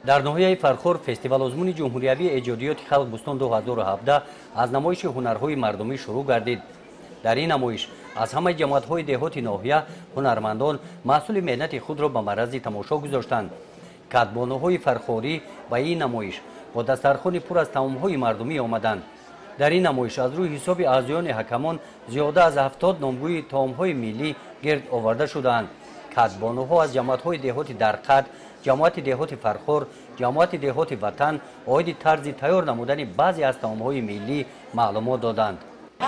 дар ноҳияи Фархор фестивалозмуни ҷумҳуриявии эҷодиёти халқ бӯстон 2017 аз намоиши ҳунарҳои мардумӣ шурӯъ гардид. дар ин намоиш аз ҳамаи ҷамоатҳои деҳоти ноҳия ҳунармандон маҳсули меҳнати худро ба маърази тамошо гузоштанд. кадбонуҳои фархорӣ ба ин намоиш бо дастархони пур аз таомҳои мардумӣ омаданд. дар ин намоиш аз рӯи ҳисоби аъзоёни ҳакамон зиёда аз 70 номгӯи таомҳои миллӣ гирд оварда шудаанд. кадбонуҳо аз ҷамоатҳои деҳоти Дарқад, ҷамоати деҳоти Фархор, ҷамоати деҳоти Ватан оиди тарзи тайёр намудани баъзе аз таомҳои миллӣ маълумот доданд.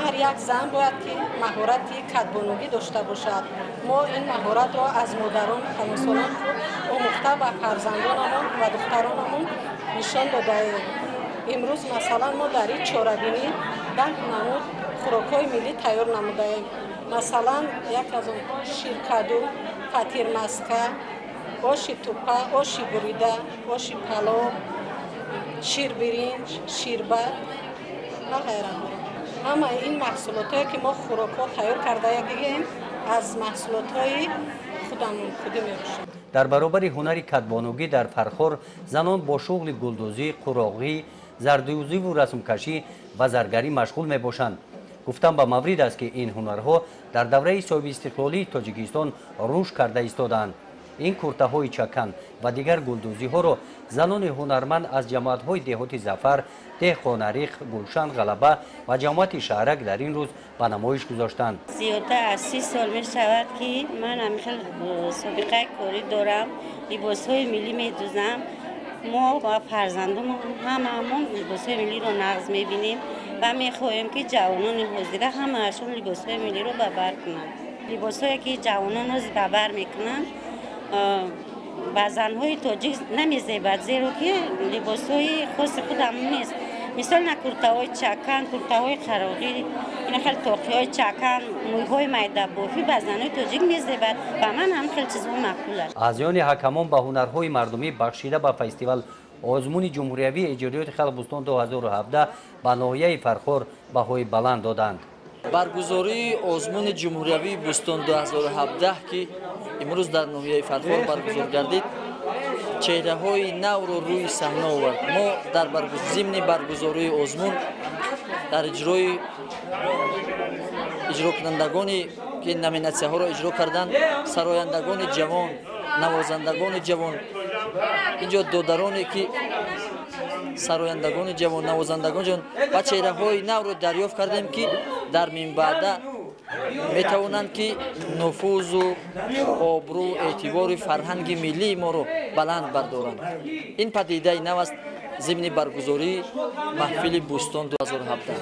ҳар як зан бояд ки маҳорати кадбонугӣ дошта бошад. мо ин маҳоратро аз модарон ҳамсолон худ омӯхта ба фарзандонамон ва духтаронамон нишон додаем. имрӯз масалан мо дар ин чорабинӣ 10 намуд хӯрокҳои миллӣ тайёр намудаем. масалан як аз он ширкаду, фатирмаска, оши тупа, оши бурида, оши палов, ширбиринҷ, ширбат ва ғайраҳо. ҳамаи ин маҳсулотое ки мо хӯрокҳо тайёр кардаем аз маҳсулотҳои худамон худӣ мебошад. дар баробари ҳунари кадбонугӣ дар Фархор занон бо шуғли гулдӯзӣ, қуроғӣ, зардӯзиву расмкашӣ ва заргарӣ машғул мебошанд. гуфтан ба маврид аст ки ин ҳунарҳо дар давраи соҳибистиқлолии Тоҷикистон рушд карда истодаанд. ин куртаҳои чакан ва дигар гулдӯзиҳоро занони ҳунарманд аз ҷамоатҳои деҳоти Зафар, Деҳқонариқ, Гулшан, Ғалаба ва ҷамоати Шаҳрак дар ин рӯз ба намоиш гузоштанд. зиёдтар аз 30 сол мешавад ки ман ҳамихел собиқаи корӣ дорам, либосҳои миллӣ медӯзам. мо ва фарзандонам ҳамаамон либосҳои миллиро нағз мебинем ва мехоҳем ки ҷавонони ҳозира ҳамаашон либосҳои миллиро ба бар кунанд. либосҳое ки ҷавонон ҳозир ба бар мекунанд ба занҳои тоҷик намезебад, зеро ки либосҳои хоси худам нест. мисол на куртаҳои чакан, куртаҳои қароғӣ, ина хел тоқиҳои чакан, мӯйҳои майдабофӣ ба занҳои тоҷик мезебад. ба ман ҳам хел чизҳо маъқул аст. аъзоёни ҳакамон ба ҳунарҳои мардумӣ бахшида ба фестивал озмуни ҷумҳуриявии эҷодиёти халқ бӯстон 2017 ба ноҳияи Фархор баҳои баланд доданд. баргузории озмуни ҷумҳуриявии бӯстон 2017 ки имрӯз дар ноҳияи Фархор баргузор гардид, чеҳраҳои навро рӯи саҳна овард. мо дар зимни баргузории озмун дар иҷрокунандагони ки номинатсияҳоро иҷро карданд, сарояндагони ҷавон, навозандагони ҷавон, инҷо додароне ки сарояндагони ҷавон, навозандагони ҷавон ва чеҳраҳои навро дарёфт кардем ки дар минбаъда метавонанд ки нуфузу обрӯ эътибори фарҳанги миллии моро баланд бардоранд. ин падидаи нав аст зимни баргузории маҳфили бӯстон 2017.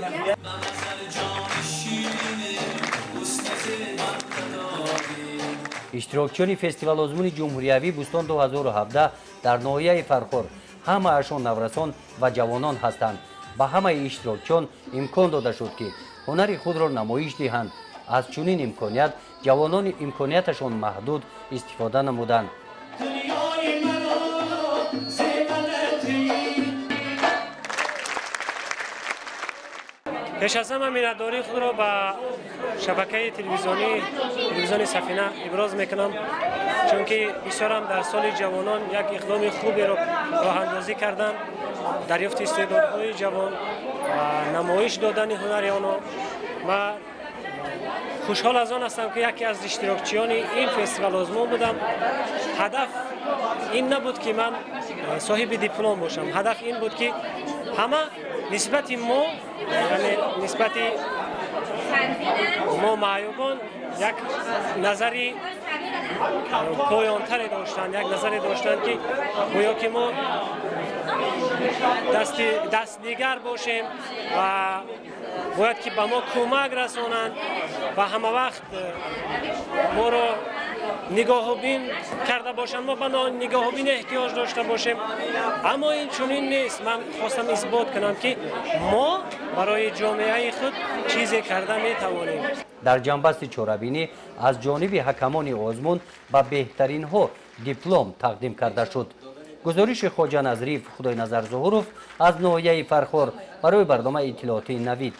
иштирокчиёни фестивалозмуни ҷумҳуриявии бӯстон 2017 дар ноҳияи Фархор ҳамаашон наврасон ва ҷавонон ҳастанд. ба ҳамаи иштирокчиён имкон дода шуд ки ҳунари худро намоиш диҳанд. аз чунин имконият ҷавонони имконияташон маҳдуд истифода намуданд. пеш аз ҳама миннатдории худро ба шабакаи телевизиони Сафина иброз мекунам, чунки бисёрам дар соли ҷавонон як иқдоми хуберо роҳандозӣ карданд, дарёфти истеъдодҳои ҷавон ва намоиш додани ҳунари онҳо. ва хушҳол аз он ҳастам ки яке аз иштирокчиёни ин фестивал озмун будам. ҳадаф ин набуд ки ман соҳиби диплом бошам. ҳадаф ин буд ки ҳама нисбати мо, яъне нисбати мо маъюбон як назари поёнтаре доштанд, як назаре доштанд ки гӯё ки мо дастдигар бошем ва бояд ки ба мо кӯмак расонанд ва ҳама вақт моро нигоҳубин карда бошанд, мо ба нигоҳубин эҳтиёҷ дошта бошем. аммо ин чунин нест. ман хостам исбот кунам ки мо барои ҷомеаи худ чизе карда метавонем. дар ҷанбасти чорабинӣ аз ҷониби ҳакамони озмун ба беҳтаринҳо диплом тақдим карда шуд. гузориши Хоҷа Назриф Худойназар Зуҳуров аз ноҳияи Фархор барои барномаи иттилоотии Навид.